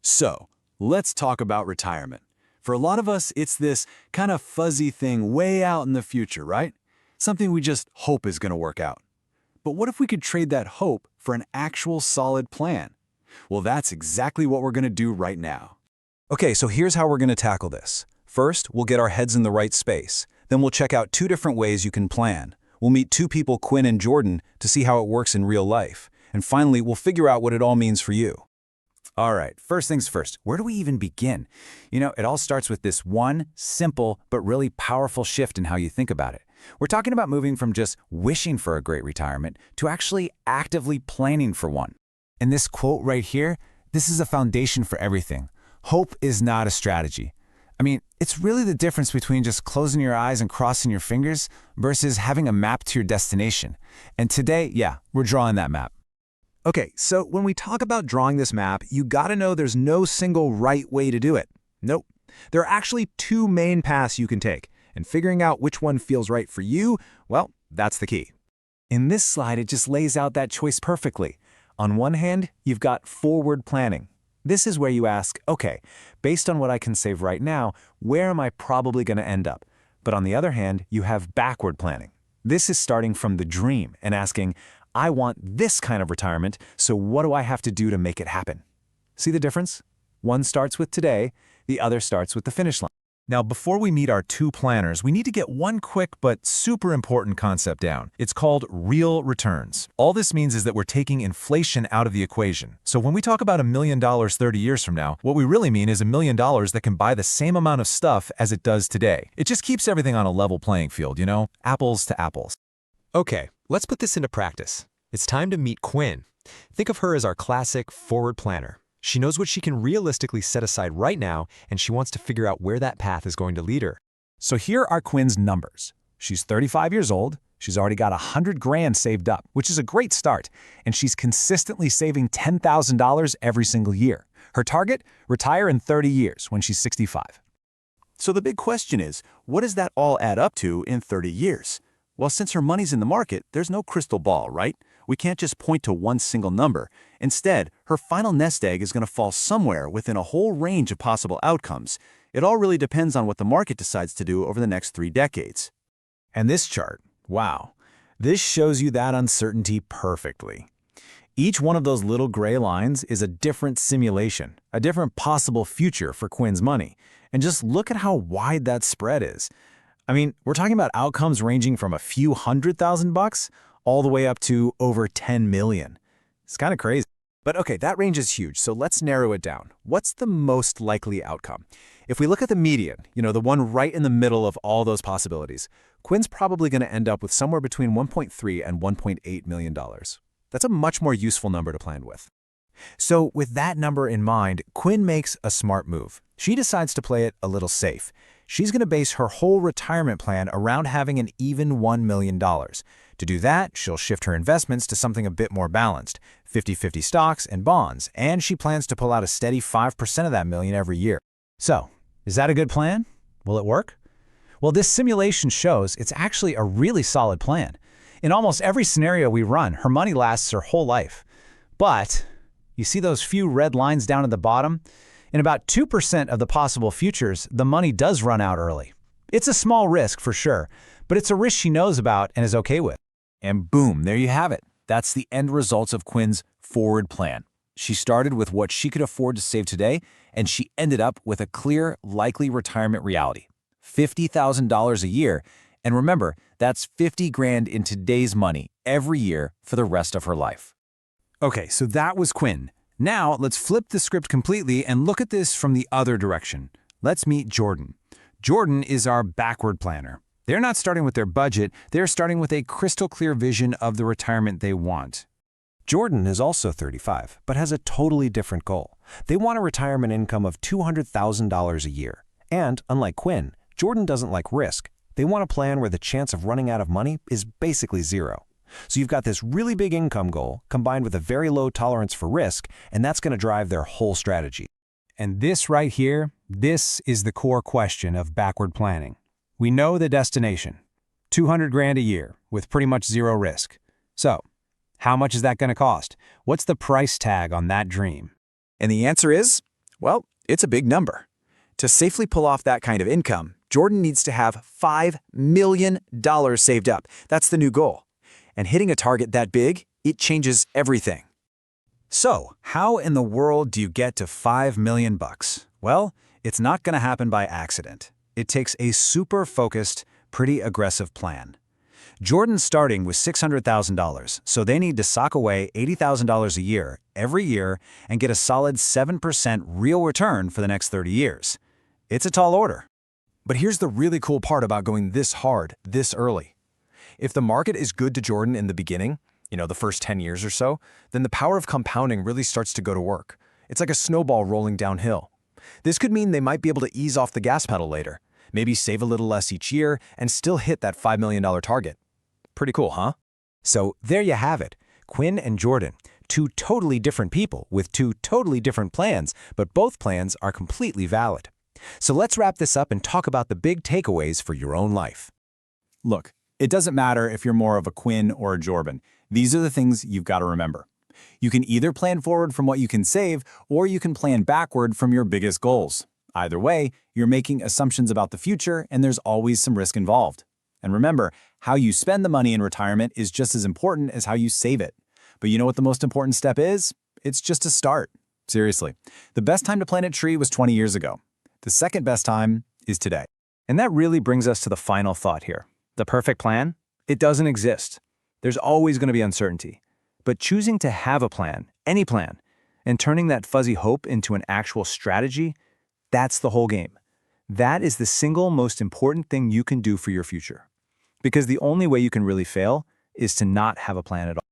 So, let's talk about retirement. For a lot of us, it's this kind of fuzzy thing way out in the future, right? Something we just hope is going to work out. But what if we could trade that hope for an actual solid plan? Well, that's exactly what we're going to do right now. Okay, so here's how we're going to tackle this. First, we'll get our heads in the right space. Then we'll check out 2 different ways you can plan. We'll meet 2 people, Quinn and Jordan, to see how it works in real life. And finally, we'll figure out what it all means for you. All right, first things first, where do we even begin? It all starts with this one simple but really powerful shift in how you think about it. We're talking about moving from just wishing for a great retirement to actually actively planning for one. And this quote right here, this is a foundation for everything. Hope is not a strategy. It's really the difference between just closing your eyes and crossing your fingers versus having a map to your destination. And today, we're drawing that map. Okay, so when we talk about drawing this map, you gotta know there's no single right way to do it. Nope. There are actually 2 main paths you can take, and figuring out which one feels right for you, well, that's the key. In this slide, it just lays out that choice perfectly. On one hand, you've got forward planning. This is where you ask, okay, based on what I can save right now, where am I probably going to end up? But on the other hand, you have backward planning. This is starting from the dream and asking, I want this kind of retirement, so what do I have to do to make it happen? See the difference? One starts with today, the other starts with the finish line. Now, before we meet our 2 planners, we need to get one quick but super important concept down. It's called real returns. All this means is that we're taking inflation out of the equation. So when we talk about $1 million 30 years from now, what we really mean is $1 million that can buy the same amount of stuff as it does today. It just keeps everything on a level playing field, apples to apples. Okay, let's put this into practice. It's time to meet Quinn. Think of her as our classic forward planner. She knows what she can realistically set aside right now, and she wants to figure out where that path is going to lead her. So here are Quinn's numbers. She's 35 years old. She's already got $100,000 saved up, which is a great start. And she's consistently saving $10,000 every single year. Her target? Retire in 30 years when she's 65. So the big question is, what does that all add up to in 30 years? Well, since her money's in the market, there's no crystal ball, right? We can't just point to one single number. Instead, her final nest egg is going to fall somewhere within a whole range of possible outcomes. It all really depends on what the market decides to do over the next 3 decades. And this chart, wow, this shows you that uncertainty perfectly. Each one of those little gray lines is a different simulation, a different possible future for Quinn's money. And just look at how wide that spread is. We're talking about outcomes ranging from a few $100,000 all the way up to over 10 million. It's kind of crazy. But okay, that range is huge, so let's narrow it down. What's the most likely outcome? If we look at the median, the one right in the middle of all those possibilities, Quinn's probably going to end up with somewhere between $1.3 and $1.8 million. That's a much more useful number to plan with. So with that number in mind, Quinn makes a smart move. She decides to play it a little safe. She's going to base her whole retirement plan around having an even $1 million. To do that, she'll shift her investments to something a bit more balanced, 50-50 stocks and bonds, and she plans to pull out a steady 5% of that million every year. So, is that a good plan? Will it work? Well, this simulation shows it's actually a really solid plan. In almost every scenario we run, her money lasts her whole life. But, you see those few red lines down at the bottom? In about 2% of the possible futures, the money does run out early. It's a small risk for sure, but it's a risk she knows about and is okay with. And boom, there you have it. That's the end results of Quinn's forward plan. She started with what she could afford to save today, and she ended up with a clear, likely retirement reality. $50,000 a year, and remember, that's $50,000 in today's money every year for the rest of her life. Okay, so that was Quinn. Now, let's flip the script completely and look at this from the other direction. Let's meet Jordan. Jordan is our backward planner. They're not starting with their budget, they're starting with a crystal clear vision of the retirement they want. Jordan is also 35, but has a totally different goal. They want a retirement income of $200,000 a year. And, unlike Quinn, Jordan doesn't like risk. They want a plan where the chance of running out of money is basically zero. So you've got this really big income goal combined with a very low tolerance for risk, and that's going to drive their whole strategy. And this right here, this is the core question of backward planning. We know the destination, $200,000 a year with pretty much zero risk. So, how much is that going to cost? What's the price tag on that dream? And the answer is Well, it's a big number. To safely pull off that kind of income, Jordan needs to have $5 million saved up. That's the new goal. And hitting a target that big, it changes everything. So, how in the world do you get to $5 million? Well, it's not going to happen by accident. It takes a super focused, pretty aggressive plan. Jordan's starting with $600,000, so they need to sock away $80,000 a year, every year, and get a solid 7% real return for the next 30 years. It's a tall order. But here's the really cool part about going this hard, this early. If the market is good to Jordan in the beginning, the first 10 years or so, then the power of compounding really starts to go to work. It's like a snowball rolling downhill. This could mean they might be able to ease off the gas pedal later, maybe save a little less each year, and still hit that $5 million target. Pretty cool, huh? So there you have it. Quinn and Jordan, two totally different people with two totally different plans, but both plans are completely valid. So let's wrap this up and talk about the big takeaways for your own life. Look, it doesn't matter if you're more of a Quinn or a Jordan. These are the things you've got to remember. You can either plan forward from what you can save, or you can plan backward from your biggest goals. Either way, you're making assumptions about the future, and there's always some risk involved. And remember, how you spend the money in retirement is just as important as how you save it. But you know what the most important step is? It's just to start. Seriously, the best time to plant a tree was 20 years ago. The second best time is today. And that really brings us to the final thought here. The perfect plan? It doesn't exist. There's always going to be uncertainty. But choosing to have a plan, any plan, and turning that fuzzy hope into an actual strategy, that's the whole game. That is the single most important thing you can do for your future. Because the only way you can really fail is to not have a plan at all.